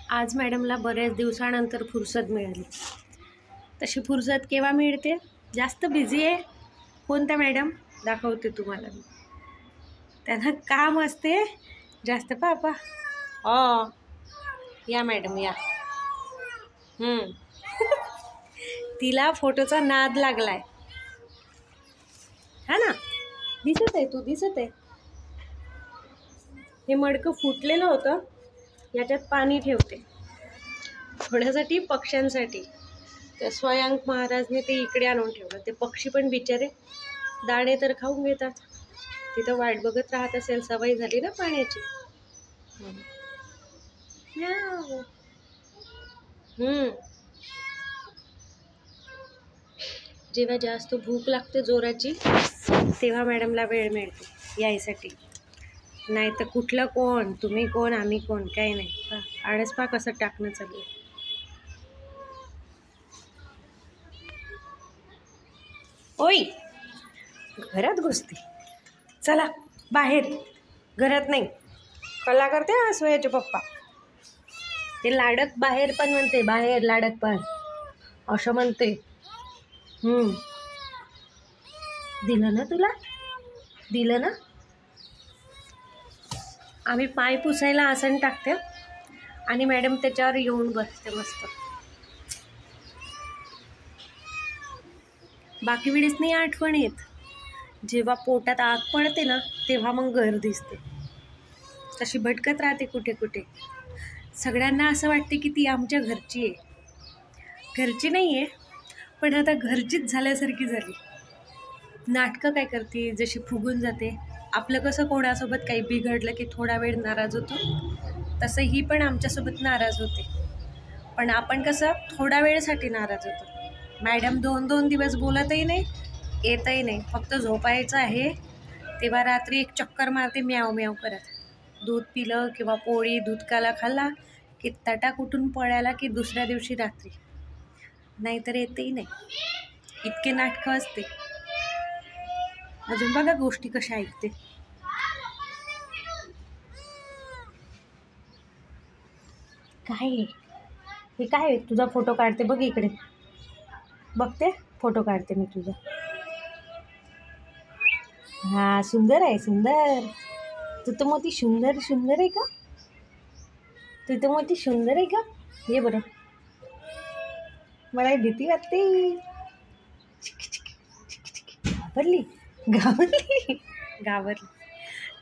आज मॅडमला बऱ्याच दिवसानंतर फुरसत मिळाली. तशी फुरसत केव्हा मिळते? जास्त बिझी आहे कोणत्या मॅडम? दाखवते तुम्हाला मी. त्यांना काम असते जास्त. पापा या मॅडम या. तिला फोटोचा नाद लागलाय. हा ना, दिसत आहे, तू दिसत आहे. हे मडकं फुटलेलं होतं, याच्यात पाणी ठेवते थोड्यासाठी पक्ष्यांसाठी. त्या स्वयंक महाराजने ते इकडे आणून ठेवलं. ते पक्षी पण बिचारे दाणे तर खाऊन घेतात. तिथं वाट बघत राहत असेल, सवय झाली ना पाण्याची. जेव्हा जास्त भूक लागते जोराची, तेव्हा मॅडमला वेळ मिळते यायसाठी. नाही तर कुठलं कोण, तुम्ही कोण, आम्ही कोण, काही नाही. आळस पा कसं टाकणं चालू आहे. ओय, घरात घुसते. चला बाहेर, घरात नाही. कला करते सोयाचे पप्पा. ते लाडक बाहेर पण म्हणते, बाहेर लाडक पण असं म्हणते. दिलं ना तुला, दिलं ना. आम्ही पाय पुसायला आसन टाकते आणि मॅडम त्याच्यावर येऊन बसते मस्त. बाकी वेळेस नाही आठवण येत. जेव्हा पोटात आग पडते ना, तेव्हा मग घर दिसते. तशी भटकत राहते कुठे कुठे. सगळ्यांना असं वाटते की ती आमच्या घरची आहे. घरची नाही आहे, पण आता घरचीच झाल्यासारखी झाली. नाटकं काय करते, जशी फुगून जाते. आपलं कसं कोणासोबत काही बिघडलं की थोडा वेळ नाराज होतो, तसं ही पण आमच्यासोबत नाराज होते. पण आपण कसं थोड्या वेळेसाठी नाराज होतो. मॅडम 2-2 दिवस बोलतही नाही, येतही नाही. फक्त झोपायचं आहे तेव्हा रात्री एक चक्कर मारते म्याव म्याव करत. दूध पिलं किंवा पोळी दूध काला खाल्ला की तटा कुठून पळायला की दुसऱ्या दिवशी रात्री. नाहीतर येतही नाही. इतके नाटकं असते. अजून बघा गोष्टी कशा ऐकते. काय हे काय? तुझा फोटो काढते बघ इकडे. बघते, फोटो काढते मी तुझा. हा, सुंदर आहे, सुंदर. तू तर मोठी सुंदर सुंदर आहे का? तू तर मोठी सुंदर आहे का? ये बरं, मला भीती वाटते. घाबरली घाबरली घाबरली.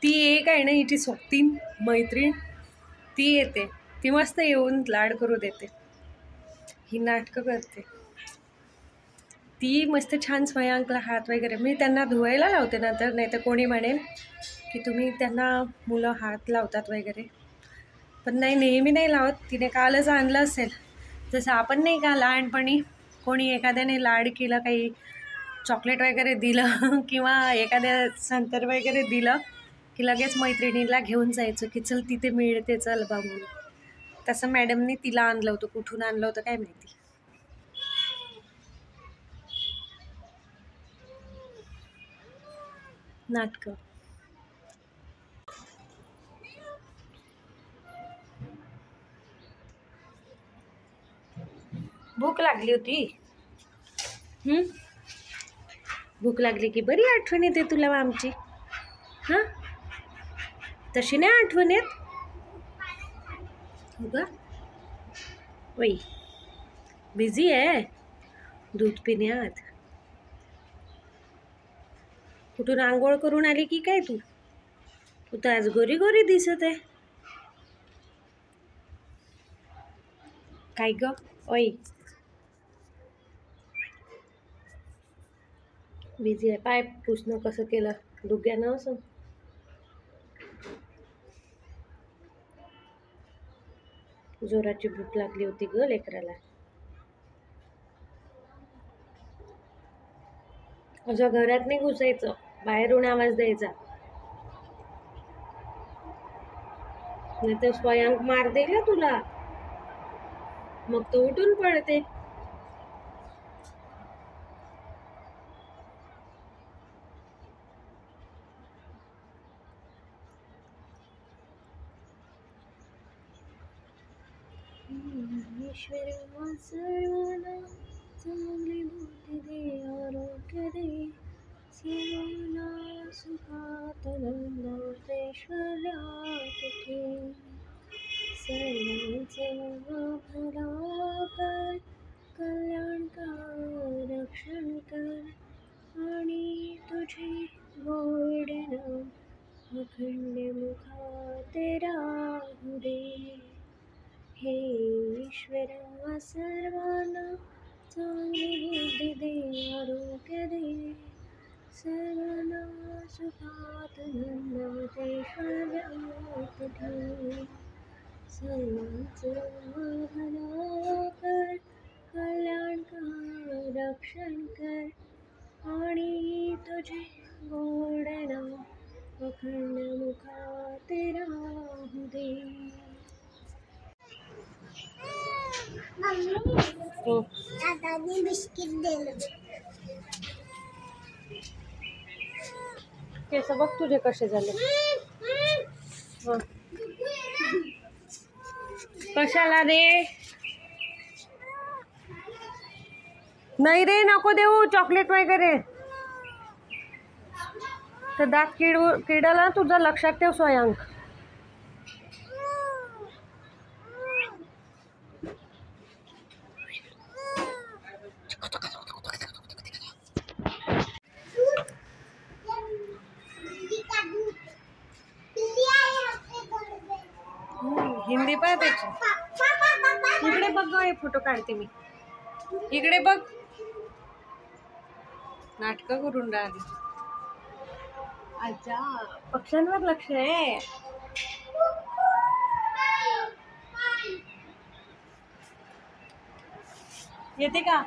ती एक आहे ना, हिची सोबतीन मैत्रीण, ती येते. ती मस्त येऊन लाड करू देते. ही नाटकं करते. ती मस्त छान स्वयंकला हात वगैरे मी त्यांना धुवायला लावते नंतर. नाही तर कोणी म्हणेल की तुम्ही त्यांना मुलं हात लावतात वगैरे. पण नाही, नेहमी नाही लावत. तिने कालच आणलं असेल. जसं आपण नाही का लहानपणी कोणी एखाद्याने लाड केलं, काही चॉकलेट वगैरे दिलं किंवा एखाद्या संतर वगैरे दिलं की लगेच मैत्रिणीला घेऊन जायचं की चल तिथे मिळते, चल बा म्हणून. तसं मॅडमने तिला आणलं होतं. कुठून आणलं होतं काय माहिती. नाटकं. भूक लागली होती. भूक लागली की बरी आठवण येते तुला आमची. हां, तशी नाही आठवण येत हो का? वही बिझी आहे दूध पिण्यात. कुठून आंघोळ करून आली की काय तू? तू तर आज गोरी गोरी दिसत आहे. काय ग? ओय, बिझी आहे. पाय पुसणं कसं केलं डुग्यानं असं. जोराची भूक लागली होती ग लेकराला. असं घरात नाही घुसायचं, बाहेरून आवाज द्यायचा. नाही तर स्वयंक मार देईल ना तुला. मग तो उठून पडते. ईश्वरा सर्वांना चांगली बुद्धी दे, आरोग्य दे, सर्वांना सुखात आनंदात ऐश्वर्यात ठेव. सर्वांचा भला कर, कल्याण कर, रक्षण कर आणि तुझे गोड नाम अखंड मुखात राहू दे. हे ईश्वरा सर्वांना चांगली बुद्धी दे, आरोग्य दे, सर्वांना सुखात आनंदात ऐश्वर्यात ठेव. सर्वांचं भला कर, कल्याण कर, रक्षण कर आणि तुझे गोड नाम अखंड मुखात राहू दे. दादानी बिस्किट दिलं. केस बघ तुझे कसे झाले. कशाला रे? नाही रे, नको देऊ चॉकलेट वगैरे. तर दात किडाला तुझं लक्षात ठेव स्वयंक. हिंदी पाहतेच. इकडे बघ ग, फोटो काढते मी. इकडे बघ, नाटक करून राहिली. अच्छा, पक्ष्यांवर लक्ष आहे. येते का?